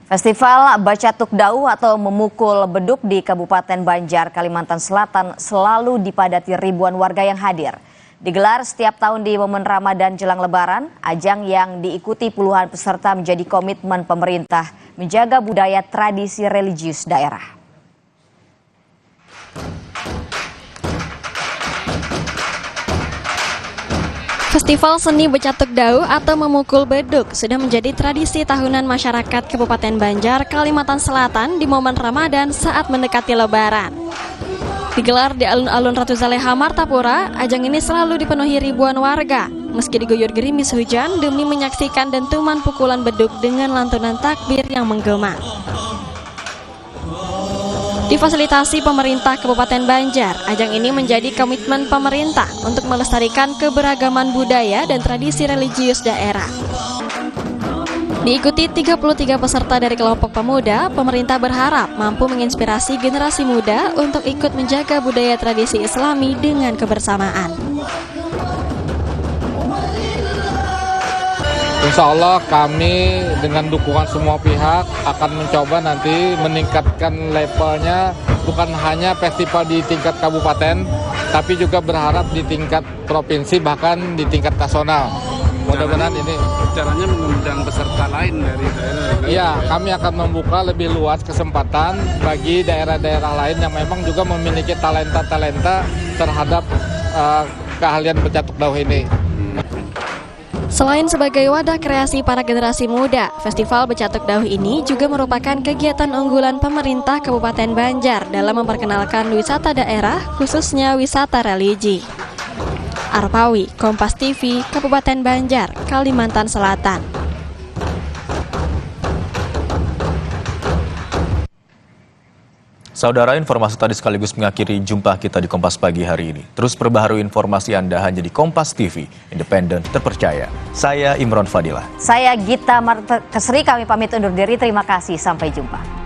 Festival Bacatuk Dauh atau memukul beduk di Kabupaten Banjar, Kalimantan Selatan selalu dipadati ribuan warga yang hadir. Digelar setiap tahun di momen Ramadan jelang Lebaran, ajang yang diikuti puluhan peserta menjadi komitmen pemerintah menjaga budaya tradisi religius daerah. Festival seni Bacatuk Dauh atau memukul beduk sudah menjadi tradisi tahunan masyarakat Kabupaten Banjar, Kalimantan Selatan di momen Ramadan saat mendekati Lebaran. Digelar di alun-alun Ratu Zaleha, Martapura, ajang ini selalu dipenuhi ribuan warga, meski diguyur gerimis hujan demi menyaksikan dentuman pukulan beduk dengan lantunan takbir yang menggema. Difasilitasi pemerintah Kabupaten Banjar, ajang ini menjadi komitmen pemerintah untuk melestarikan keberagaman budaya dan tradisi religius daerah. Diikuti 33 peserta dari kelompok pemuda, pemerintah berharap mampu menginspirasi generasi muda untuk ikut menjaga budaya tradisi Islami dengan kebersamaan. Insya Allah kami dengan dukungan semua pihak akan mencoba nanti meningkatkan levelnya, bukan hanya festival di tingkat kabupaten, tapi juga berharap di tingkat provinsi bahkan di tingkat nasional. Mudah-mudahan ini caranya mengundang peserta lain dari daerah. Iya, kami akan membuka lebih luas kesempatan bagi daerah-daerah lain yang memang juga memiliki talenta-talenta terhadap keahlian Bacatuk Dauh ini. Selain sebagai wadah kreasi para generasi muda, Festival Bacatuk Dauh ini juga merupakan kegiatan unggulan pemerintah Kabupaten Banjar dalam memperkenalkan wisata daerah, khususnya wisata religi. Arpawi, Kompas TV, Kabupaten Banjar, Kalimantan Selatan. Saudara, informasi tadi sekaligus mengakhiri jumpa kita di Kompas Pagi hari ini. Terus perbaharui informasi Anda hanya di Kompas TV, independen, terpercaya. Saya Imron Fadilah. Saya Gita Martekesri, kami pamit undur diri. Terima kasih, sampai jumpa.